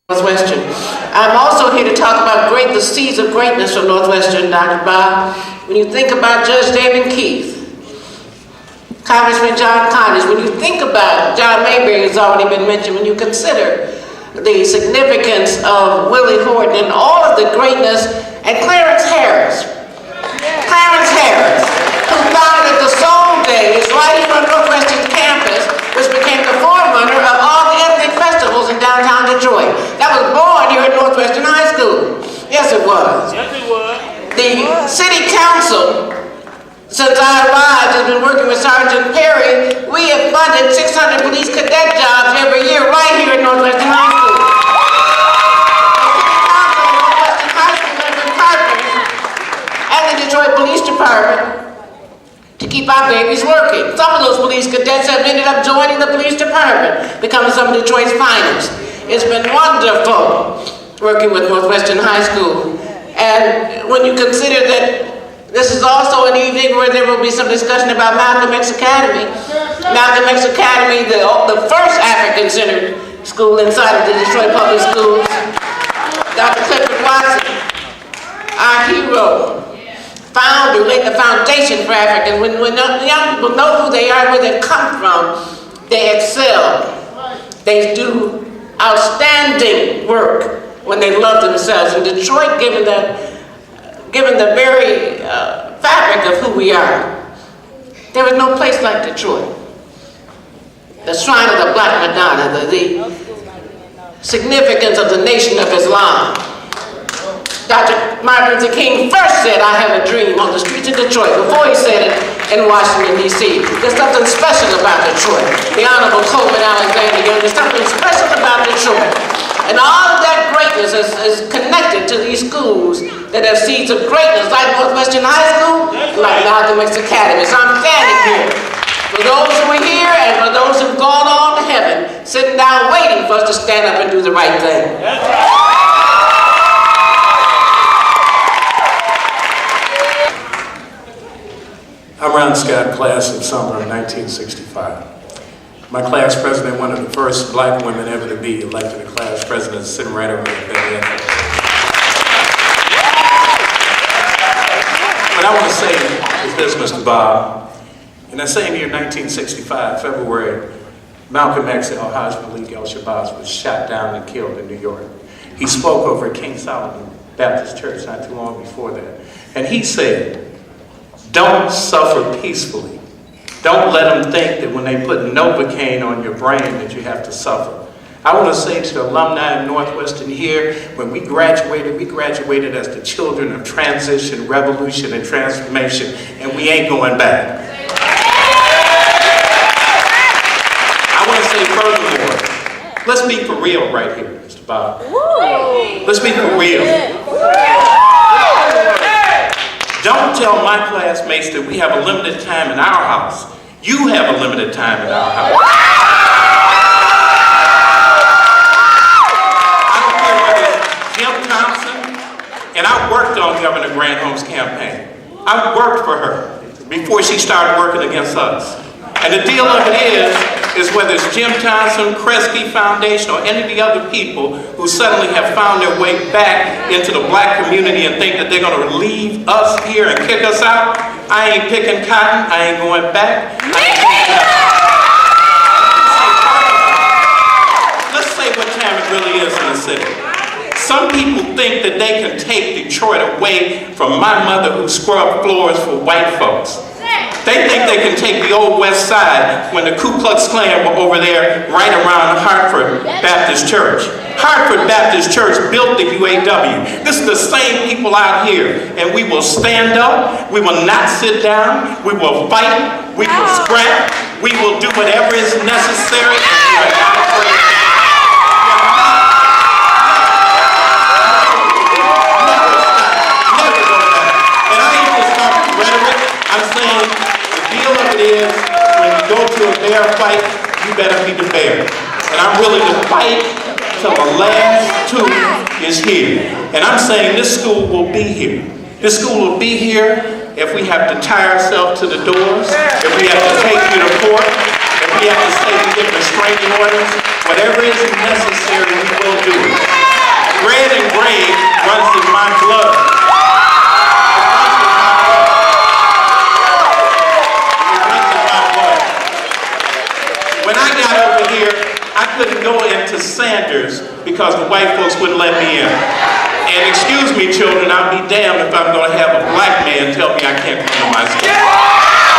Northwestern. I'm also here to talk about the seeds of greatness from Northwestern, Dr. Bob. When you think about Judge David Keith, Congressman John Connors, when you think about John Mayberry, has already been mentioned, when you consider the significance of Willie Horton and all of the greatness, and Clarence Harris, who founded the Soul Days right here on Northwestern's campus, which became the forerunner of all the ethnic festivals in downtown Detroit. That was born here at Northwestern High School. Yes, it was. Yes, it was. The city council, since I arrived, has been working with Sergeant Perry. We have funded 600 police cadet jobs every year right here at Northwestern High School. The city council at Northwestern High School has been partnering and the Detroit Police Department to keep our babies working. Some of those police cadets have ended up joining the police department, becoming some of Detroit's finest. It's been wonderful working with Northwestern High School. And when you consider that this is also an evening where there will be some discussion about Malcolm X Academy. Malcolm X Academy, the first African-centered school inside of the Detroit Public Schools. Dr. Clifford Watson, our hero, founder, laid the foundation for Africans. When young people know who they are, where they've come from, they excel. They do outstanding work when they love themselves. In Detroit, given the very fabric of who we are, there is no place like Detroit. The shrine of the Black Madonna, the significance of the Nation of Islam. Dr. Martin Luther King first said, "I have a dream" on the streets of Detroit, before he said it in Washington, D.C. There's something special about Detroit. The Honorable Coleman Alexander Young, there's something special about Detroit. And all of that greatness is connected to these schools that have seeds of greatness, like Northwestern High School, like Malcolm X Academy. So I'm standing here for those who are here and for those who've gone on to heaven, sitting down waiting for us to stand up and do the right thing. I'm Ron Scott, class of summer of 1965. My class president, one of the first black women ever to be elected a class president, sitting right over there. What I want to say is this, Mr. Bob. In that same year, 1965, February, Malcolm X, Al-Hajj Malik al-Shabazz, was shot down and killed in New York. He spoke over at King Solomon Baptist Church not too long before that. And he said, "Don't suffer peacefully. Don't let them think that when they put Novocaine on your brain that you have to suffer." I want to say to the alumni of Northwestern here, when we graduated as the children of transition, revolution, and transformation, and we ain't going back. I want to say furthermore, let's be for real right here, Mr. Bob. Let's be for real. Don't tell my classmates that we have a limited time in our house. You have a limited time in our house. I don't care whether it's Jim Thompson, and I worked on Governor Granholm's campaign. I worked for her before she started working against us. And the deal of it is whether it's Jim Thompson, Kresge Foundation, or any of the other people who suddenly have found their way back into the black community and think that they're going to leave us here and kick us out, I ain't picking cotton, I ain't going back. Let's say what time it really is in the city. Some people think that they can take Detroit away from my mother who scrubbed floors for white folks. They think they can take the old West Side when the Ku Klux Klan were over there right around Hartford Baptist Church. Hartford Baptist Church built the UAW. This is the same people out here, and we will stand up, we will not sit down, we will fight, we will scrap, we will do whatever is necessary, and we are not afraid. Never go back. And I ain't just talking rhetoric, I'm saying the deal of it is, when you go to a bear fight, you better be the bear. And I'm willing to fight till the last tooth is here. And I'm saying this school will be here. This school will be here if we have to tie ourselves to the doors, if we have to take you to court, if we have to say we get restraining orders, whatever is necessary, we will do it. Sanders because the white folks wouldn't let me in. And excuse me, children, I'll be damned if I'm going to have a black man tell me I can't come to my school.